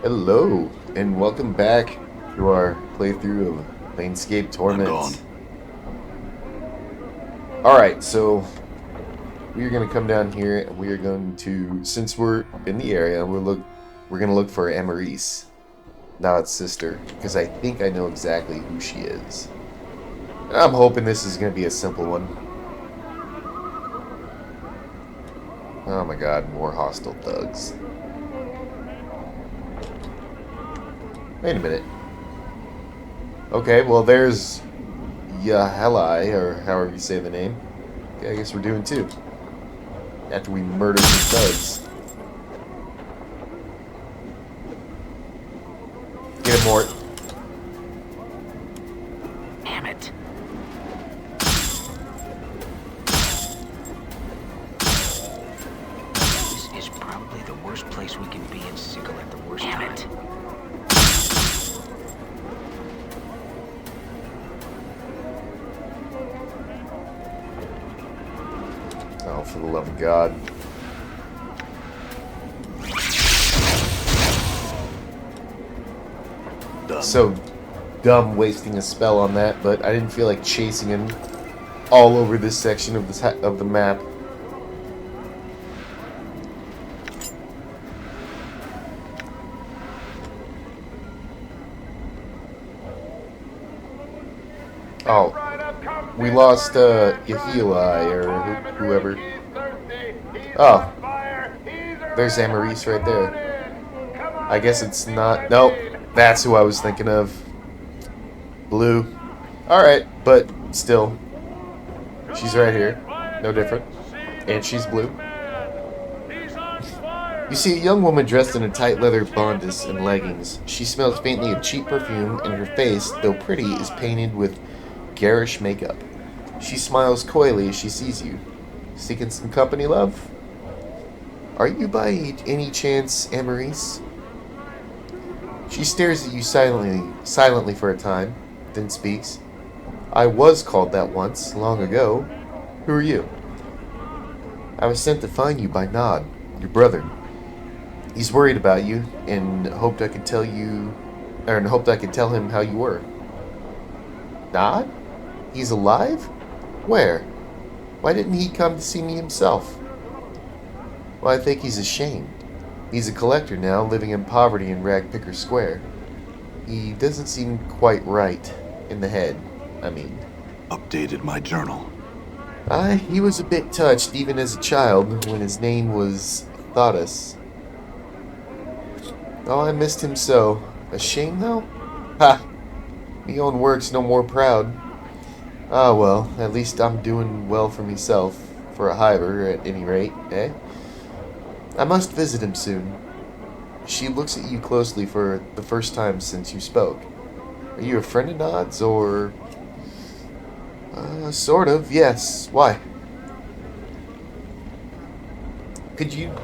Hello, and welcome back to our playthrough of Planescape I'm gone. Torment. Alright, so we are going to come down here and we are going to, since we're in the area, we're going to look for Amaris, Nod's sister, because I think I know exactly who she is. And I'm hoping this is going to be a simple one. Oh my god, more hostile thugs. Wait a minute. Okay, well there's Yahelai, or however you say the name. Okay, I guess we're doing two. After we murder some thugs. Get him, Mort. Damn it. This is probably the worst place we can be in Sickle at the worst time. Damn it. Oh, for the love of God. Done. So dumb wasting a spell on that, but I didn't feel like chasing him all over this section of the map. Oh, we lost Yahilai or whoever. Oh, there's Amaris right there. I guess it's not. Nope, that's who I was thinking of. Blue. Alright, but still. She's right here. No different. And she's blue. You see a young woman dressed in a tight leather bodice and leggings. She smells faintly of cheap perfume, and her face, though pretty, is painted with garish makeup. She smiles coyly as she sees you. Seeking some company, love? Are you by any chance Amaris? She stares at you silently for a time, then speaks. I was called that once, long ago. Who are you? I was sent to find you by Nod, your brother. He's worried about you, and hoped I could tell him how you were. Nod? He's alive? Where? Why didn't he come to see me himself? Well, I think he's ashamed. He's a collector now, living in poverty in Ragpicker Square. He doesn't seem quite right in the head, I mean. Updated my journal. He was a bit touched, even as a child, when his name was Thodas. Oh, I missed him so. Ashamed, though? Ha! Me own work's no more proud. Ah, well, at least I'm doing well for myself, for a hiver, at any rate, eh? I must visit him soon. She looks at you closely for the first time since you spoke. Are you a friend of Nod's, or... sort of, yes. Why?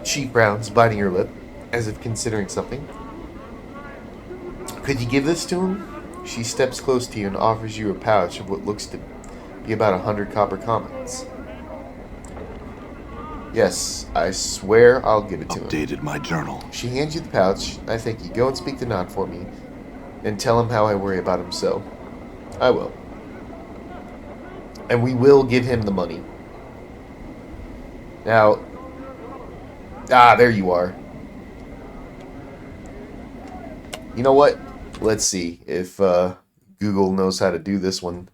She frowns, biting her lip, as if considering something. Could you give this to him? She steps close to you and offers you a pouch of what looks to be about 100 copper commons. Yes, I swear I'll give it to him. Updated my journal. She hands you the pouch. I thank you. Go and speak to Nod for me, and tell him how I worry about him so. I will. And we will give him the money. Now... there you are. You know what? Let's see if Google knows how to do this one.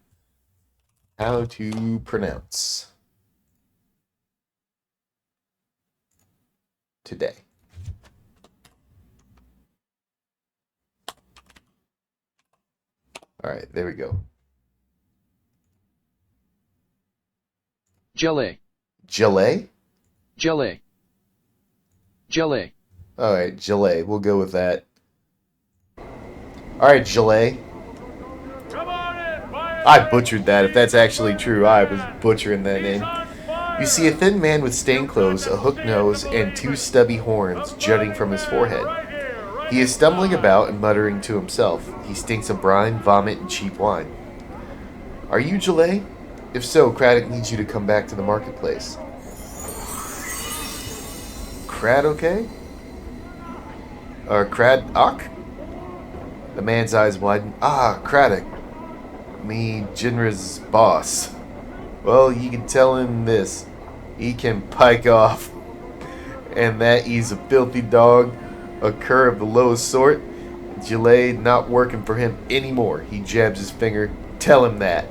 How to pronounce today. Alright, there we go. Gelée. Gelée? Gelée. Gelée. Alright, Gelée. We'll go with that. Alright, Gelée. I butchered that. If that's actually true, I was butchering that name. You see a thin man with stained clothes, a hooked nose, and two stubby horns jutting from his forehead. He is stumbling about and muttering to himself. He stinks of brine, vomit, and cheap wine. Are you Gelée? If so, Craddock needs you to come back to the marketplace. Crad okay? Craddock? The man's eyes widen. Ah, Craddock. Me, Jinra's boss. Well, you can tell him this. He can pike off. And that he's a filthy dog, a cur of the lowest sort. Gillet not working for him anymore. He jabs his finger. Tell him that.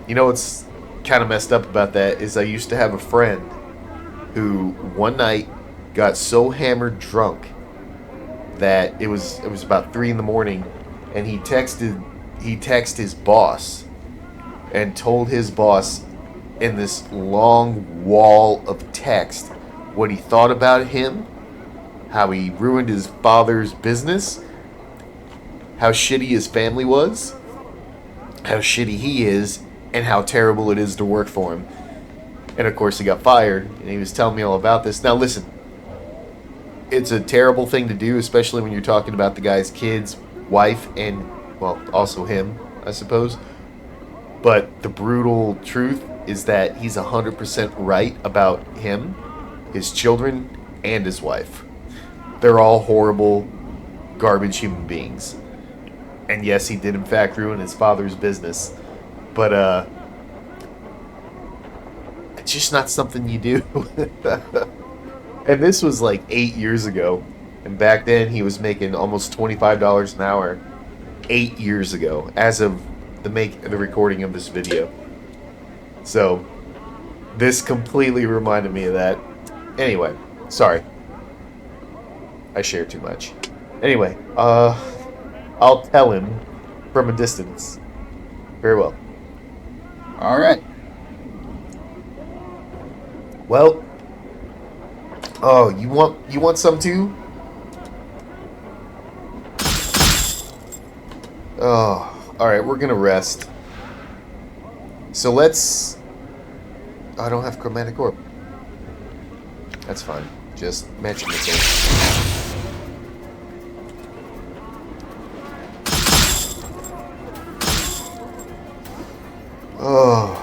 You know what's kind of messed up about that is I used to have a friend who one night got so hammered drunk that it was about 3 in the morning, and he texted his boss and told his boss in this long wall of text what he thought about him, how he ruined his father's business, how shitty his family was, how shitty he is, and how terrible it is to work for him. And of course he got fired, and he was telling me all about this. Now listen, it's a terrible thing to do, especially when you're talking about the guy's kids, wife, and, well, also him, I suppose. But the brutal truth is that he's 100% right about him, his children, and his wife. They're all horrible, garbage human beings. And yes, he did in fact ruin his father's business. But, it's just not something you do. And this was like 8 years ago. And back then he was making almost $25 an hour. 8 years ago, as of the recording of this video. So, this completely reminded me of that. Anyway, sorry. I share too much. Anyway, I'll tell him from a distance. Very well. Alright. Well, oh, you want some too? Oh, alright, we're gonna rest. So let's... I don't have chromatic orb. That's fine. Just magic missile. Oh.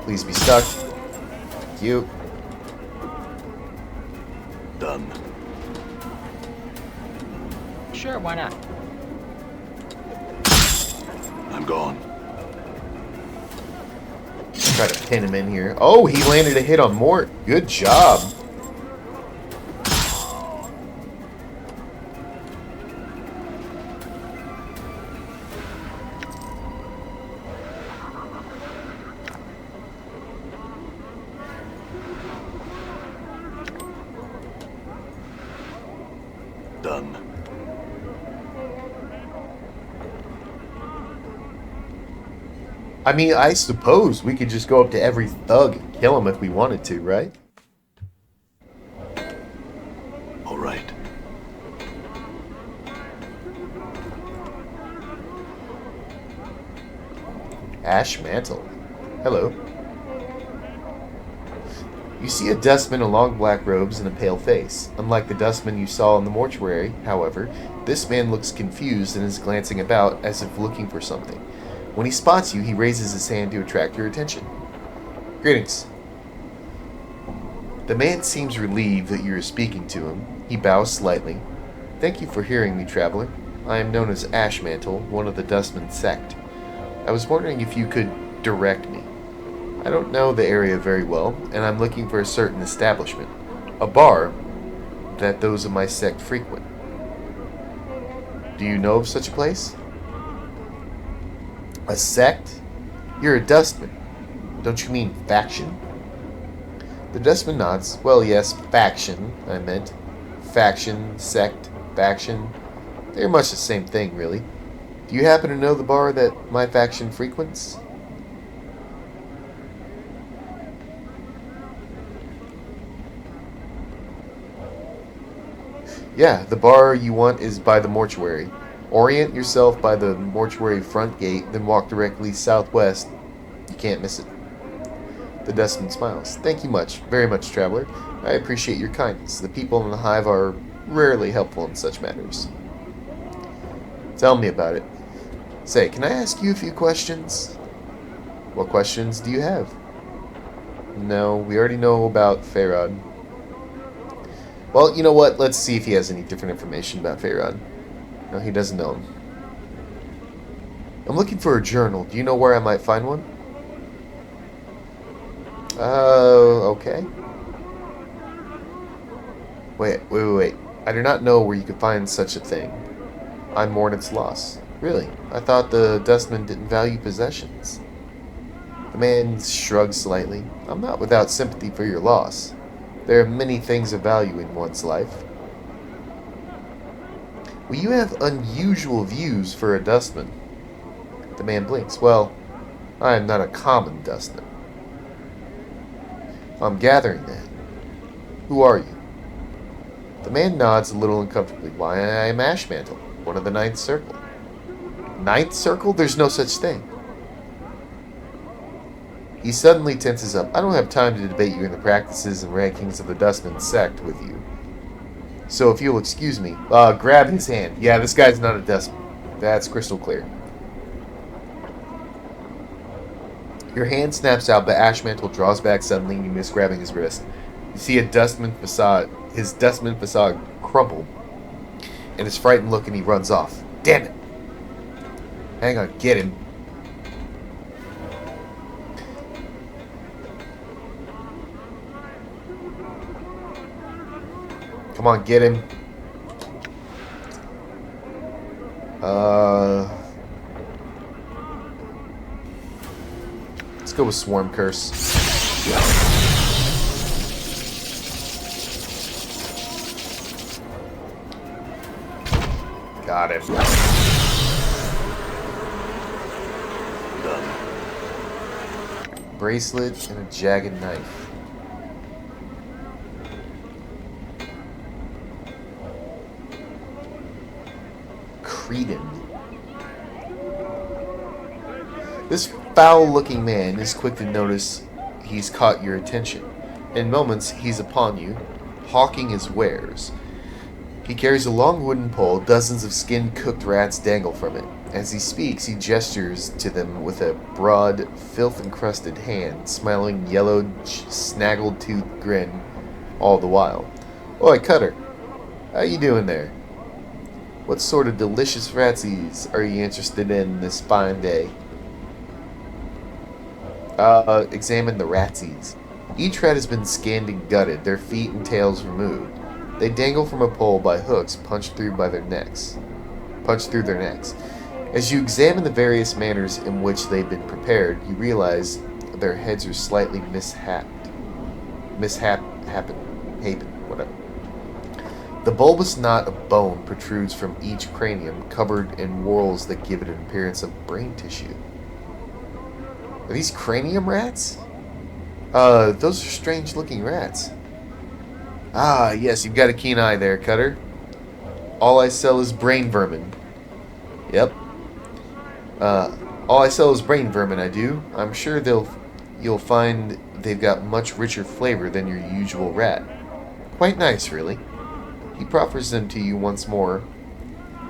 Please be stuck. Thank you. Done. Sure, why not? I'm gone. Try to pin him in here. Oh, he landed a hit on Mort. Good job. Done. I mean, I suppose we could just go up to every thug and kill him if we wanted to, right? All right. Ash Mantle. Hello. You see a dustman in long black robes and a pale face. Unlike the dustman you saw in the mortuary, however, this man looks confused and is glancing about as if looking for something. When he spots you, he raises his hand to attract your attention. Greetings. The man seems relieved that you are speaking to him. He bows slightly. Thank you for hearing me, traveler. I am known as Ashmantle, one of the Dustman sect. I was wondering if you could direct me. I don't know the area very well, and I'm looking for a certain establishment. A bar that those of my sect frequent. Do you know of such a place? A sect? You're a dustman. Don't you mean faction? The dustman nods. Well, yes, faction, I meant. Faction, sect, faction. They're much the same thing, really. Do you happen to know the bar that my faction frequents? Yeah, the bar you want is by the mortuary. Orient yourself by the mortuary front gate, then walk directly southwest. You can't miss it. The dustman smiles. Thank you very much, traveler. I appreciate your kindness. The people in the hive are rarely helpful in such matters. Tell me about it. Say, can I ask you a few questions? What questions do you have? No, we already know about Farad. Well, you know what? Let's see if he has any different information about Faerun. No, he doesn't know him. I'm looking for a journal. Do you know where I might find one? Okay. Wait. I do not know where you could find such a thing. I mourn its loss. Really? I thought the dustman didn't value possessions. The man shrugged slightly. I'm not without sympathy for your loss. There are many things of value in one's life. Well, you have unusual views for a dustman. The man blinks. Well, I am not a common dustman. I'm gathering that. Who are you? The man nods a little uncomfortably. Why, I am Ashmantle, one of the Ninth Circle. Ninth Circle? There's no such thing. He suddenly tenses up. I don't have time to debate you in the practices and rankings of the Dustman sect with you. So if you'll excuse me, grab his hand. Yeah, this guy's not a Dustman. That's crystal clear. Your hand snaps out, but Ashmantle draws back suddenly and you miss grabbing his wrist. You see his Dustman facade crumple, and his frightened look, and he runs off. Damn it! Hang on, get him. Come on, get him. Let's go with Swarm Curse. Got him. Done. Bracelet and a jagged knife. Creedon. This foul-looking man is quick to notice he's caught your attention. In moments, he's upon you, hawking his wares. He carries a long wooden pole. Dozens of skin-cooked rats dangle from it. As he speaks, he gestures to them with a broad, filth-encrusted hand, smiling yellow, snaggle-toothed grin all the while. Oi, Cutter. How you doing there? What sort of delicious ratsies are you interested in this fine day? Examine the ratsies. Each rat has been skinned and gutted, their feet and tails removed. They dangle from a pole by hooks punched through their necks. As you examine the various manners in which they've been prepared, you realize their heads are slightly whatever. The bulbous knot of bone protrudes from each cranium, covered in whorls that give it an appearance of brain tissue. Are these cranium rats? Those are strange-looking rats. Ah, yes, you've got a keen eye there, Cutter. All I sell is brain vermin. Yep. All I sell is brain vermin, I do. I'm sure you'll find they've got much richer flavor than your usual rat. Quite nice, really. He proffers them to you once more,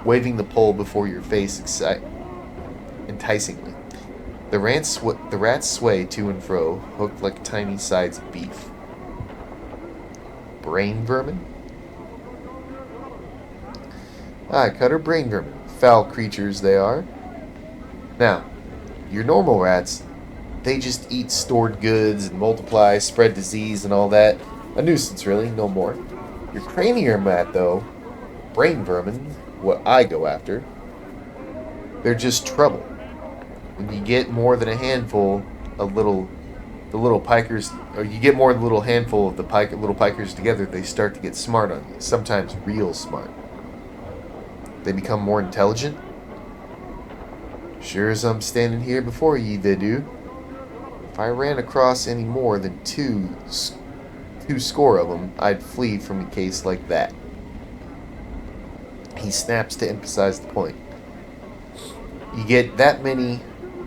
waving the pole before your face enticingly. The rats sway to and fro, hooked like tiny sides of beef. Brain vermin? Ah, Cutter, brain vermin. Foul creatures they are. Now, your normal rats, they just eat stored goods and multiply, spread disease and all that. A nuisance, really, no more. Your cranium rat, though, brain vermin, what I go after, they're just trouble. When you get more than a handful of the little pikers, or you get more than a little handful of the little pikers together, they start to get smart on you, sometimes real smart. They become more intelligent. Sure as I'm standing here before ye, they do. If I ran across any more than two score of them, I'd flee from a case like that. He snaps to emphasize the point. You get that many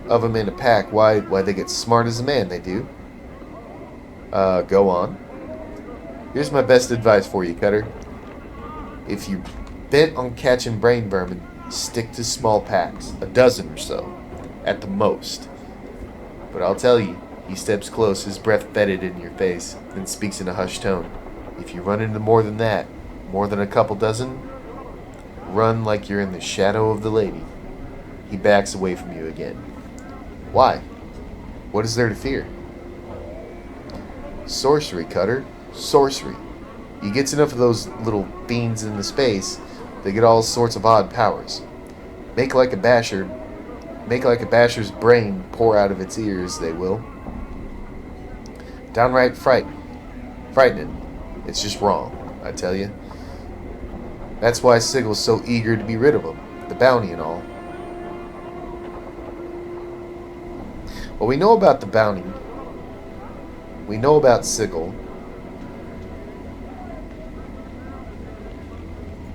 of them in a pack, why they get smart as a man, they do. Go on. Here's my best advice for you, Cutter. If you're bent on catching brain vermin, stick to small packs, a dozen or so, at the most. But I'll tell you, he steps close, his breath bedded in your face, then speaks in a hushed tone. If you run into more than that, more than a couple dozen, run like you're in the shadow of the lady. He backs away from you again. Why? What is there to fear? Sorcery, Cutter. Sorcery. You get enough of those little beans in the space, they get all sorts of odd powers. Make like a basher's brain pour out of its ears, they will. Downright frightening. It's just wrong, I tell you. That's why Sigel's so eager to be rid of them, the bounty and all. Well, we know about the bounty. We know about Sigel.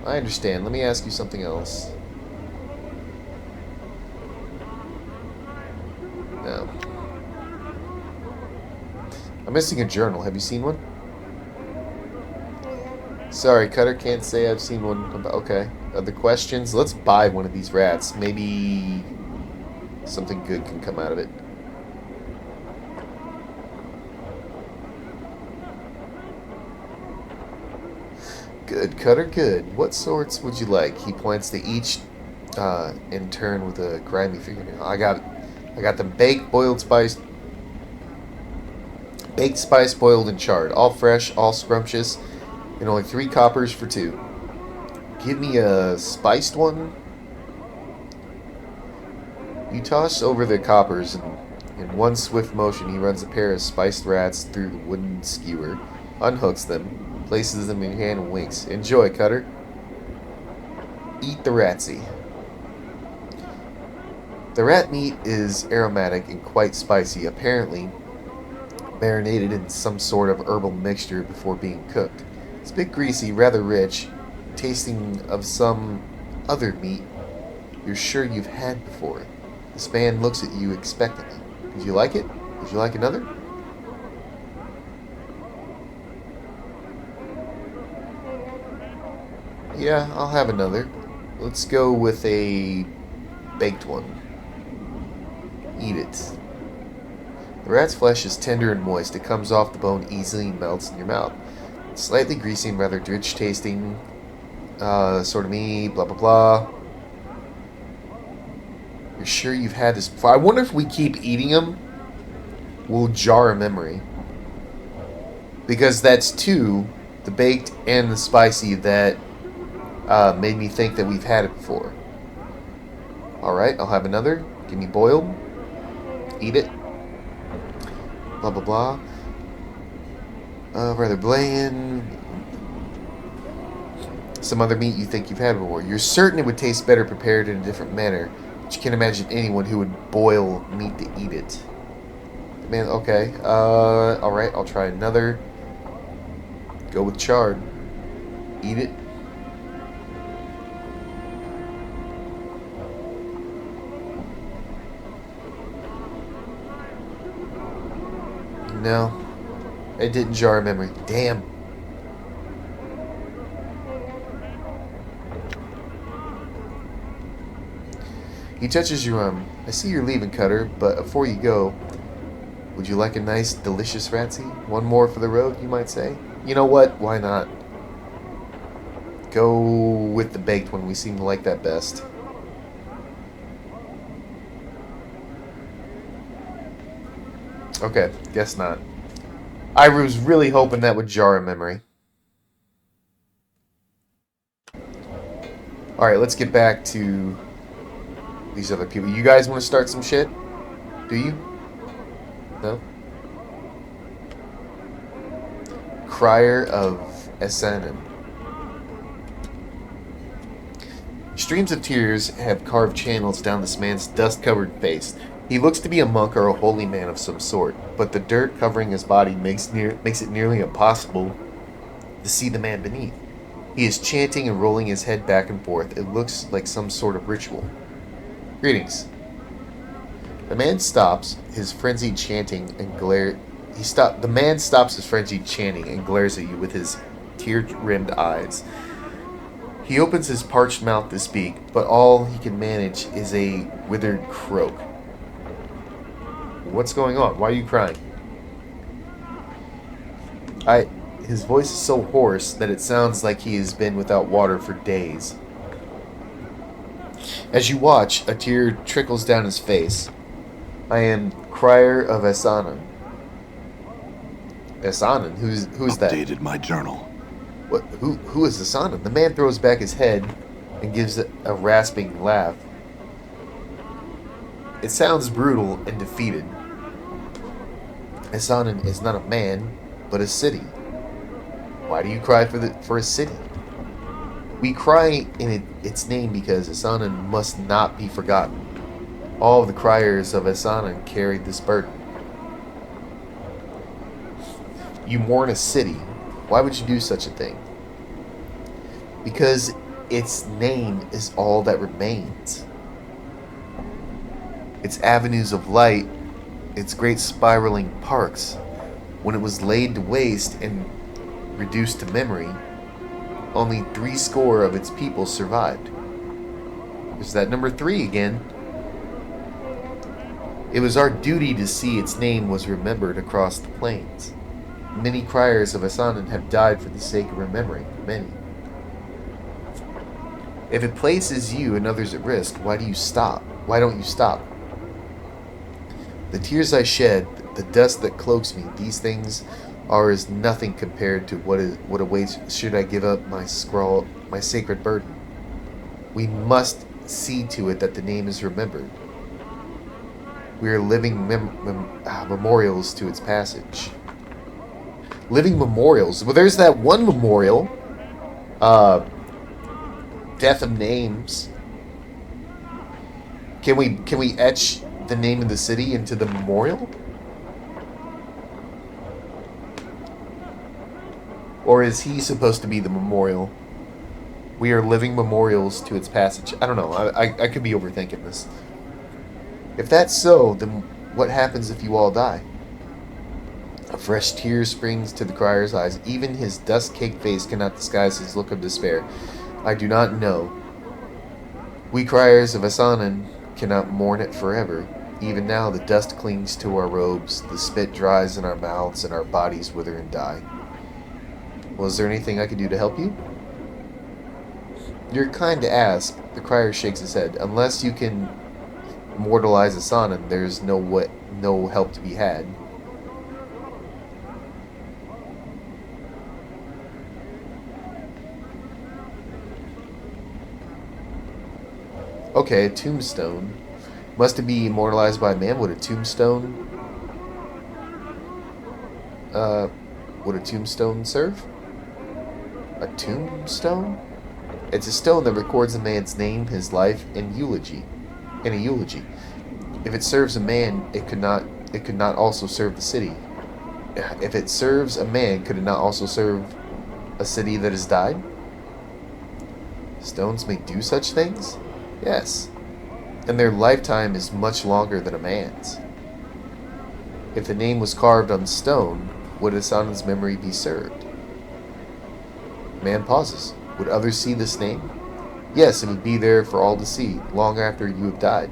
I understand. Let me ask you something else. No. I'm missing a journal. Have you seen one? Sorry, Cutter, can't say I've seen one. Okay. Other questions? Let's buy one of these rats. Maybe something good can come out of it. Good, Cutter, good. What sorts would you like? He points to each in turn with a grimy fingernail. I got them baked, spiced, boiled, and charred. All fresh, all scrumptious, and only 3 coppers for 2. Give me a spiced one. You toss over the coppers, and in one swift motion he runs a pair of spiced rats through the wooden skewer, unhooks them, places them in your hand, and winks. Enjoy, Cutter. Eat the ratsy. The rat meat is aromatic and quite spicy, apparently marinated in some sort of herbal mixture before being cooked. It's a bit greasy, rather rich, tasting of some other meat you're sure you've had before. This man looks at you expectantly. Did you like it? Would you like another? Yeah, I'll have another. Let's go with a baked one. Eat it. The rat's flesh is tender and moist. It comes off the bone easily and melts in your mouth. It's slightly greasy and rather rich tasting. Sort of meat, blah blah blah. You're sure you've had this before? I wonder if we keep eating them, we'll jar a memory. Because that's 2, the baked and the spicy, that made me think that we've had it before. Alright, I'll have another. Give me boiled. Eat it. Blah blah blah. Rather bland. Some other meat you think you've had before. You're certain it would taste better prepared in a different manner, but you can't imagine anyone who would boil meat to eat it. Man, okay. Alright, I'll try another. Go with charred. Eat it. No. It didn't jar a memory. Damn. He touches your arm. I see you're leaving, Cutter, but before you go, would you like a nice, delicious ratsy? One more for the road, you might say? You know what? Why not? Go with the baked one. We seem to like that best. Okay, guess not. I was really hoping that would jar a memory. Alright, let's get back to these other people. You guys want to start some shit? Do you? No? Crier of Esanen. Streams of tears have carved channels down this man's dust-covered face. He looks to be a monk or a holy man of some sort, but the dirt covering his body makes it nearly impossible to see the man beneath. He is chanting and rolling his head back and forth. It looks like some sort of ritual. Greetings. The man stops his frenzied chanting and The man stops his frenzied chanting and glares at you with his tear-rimmed eyes. He opens his parched mouth to speak, but all he can manage is a withered croak. What's going on? Why are you crying? His voice is so hoarse that it sounds like he has been without water for days. As you watch, a tear trickles down his face. I am Crier of Esanan. Esanan? Who's that? Updated my journal. What? Who is Esanan? The man throws back his head and gives a rasping laugh. It sounds brutal and defeated. Esanan is not a man, but a city. Why do you cry for a city? We cry in its name because Esanan must not be forgotten. All of the criers of Esanan carried this burden. You mourn a city. Why would you do such a thing? Because its name is all that remains. Its avenues of light, its great spiraling parks, when it was laid to waste and reduced to memory, only 70 of its people survived. There's that number 3 again. It was our duty to see its name was remembered across the plains. Many criers of Esanan have died for the sake of remembering many. If it places you and others at risk, why do you stop? Why don't you stop? The tears I shed, the dust that cloaks me, these things are as nothing compared to what awaits should I give up my sacred burden. We must see to it that the name is remembered. We are living memorials to its passage. Living memorials. Well, there's that one memorial. Death of Names. Can we etch the name of the city into the memorial? Or is he supposed to be the memorial? We are living memorials to its passage. I don't know. I could be overthinking this. If that's so, then what happens if you all die? A fresh tear springs to the crier's eyes. Even his dust-caked face cannot disguise his look of despair. I do not know. We criers of Esanan cannot mourn it forever. Even now the dust clings to our robes, the spit dries in our mouths, and our bodies wither and die. Well, is there anything I could do to help you? You're kind to ask. The crier shakes his head. Unless you can immortalize Esanan, there's no help to be had. Okay, a tombstone. Must it be immortalized by a man? Would a tombstone serve? A tombstone? It's a stone that records a man's name, his life, and eulogy. In a eulogy. If it serves a man, it could not also serve the city. If it serves a man, could it not also serve a city that has died? Stones may do such things? Yes. And their lifetime is much longer than a man's. If the name was carved on stone, would Hasan's memory be served? Man pauses. Would others see this name? Yes, it would be there for all to see, long after you have died.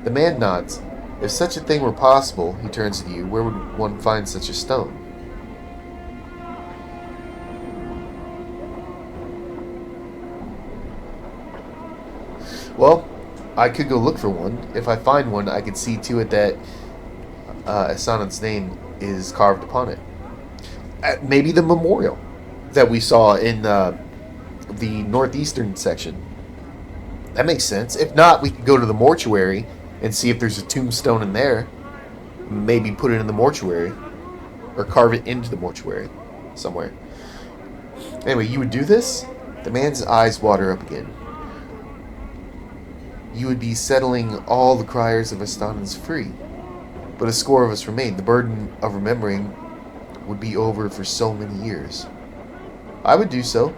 The man nods. If such a thing were possible, he turns to you, where would one find such a stone? Well, I could go look for one. If I find one, I could see to it that Asanan's name is carved upon it. Maybe the memorial that we saw in the northeastern section. That makes sense. If not, we could go to the mortuary and see if there's a tombstone in there. Maybe put it in the mortuary. Or carve it into the mortuary somewhere. Anyway, you would do this? The man's eyes water up again. You would be settling all the criers of Astanans free. But a score of us remain. The burden of remembering would be over for so many years. I would do so.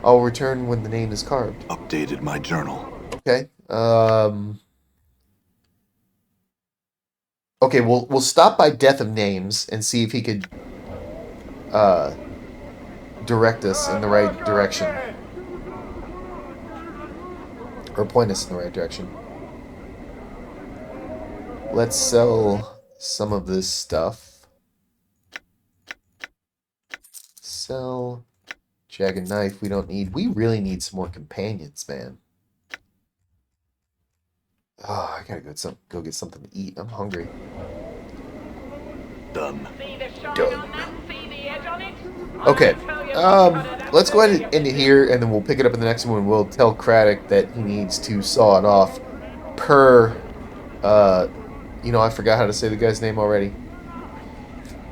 I'll return when the name is carved. Updated my journal. Okay. Okay, we'll stop by Death of Names and see if he could direct us in the right direction. Or point us in the right direction. Let's sell some of this stuff. sell. Jagged knife we don't need. We really need some more companions, man. Oh, I gotta go get something to eat. I'm hungry. Done. Done. Okay. Let's go ahead and end it here, and then we'll pick it up in the next one. We'll tell Craddock that he needs to saw it off per, I forgot how to say the guy's name already.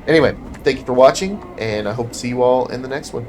Anyway, thank you for watching, and I hope to see you all in the next one.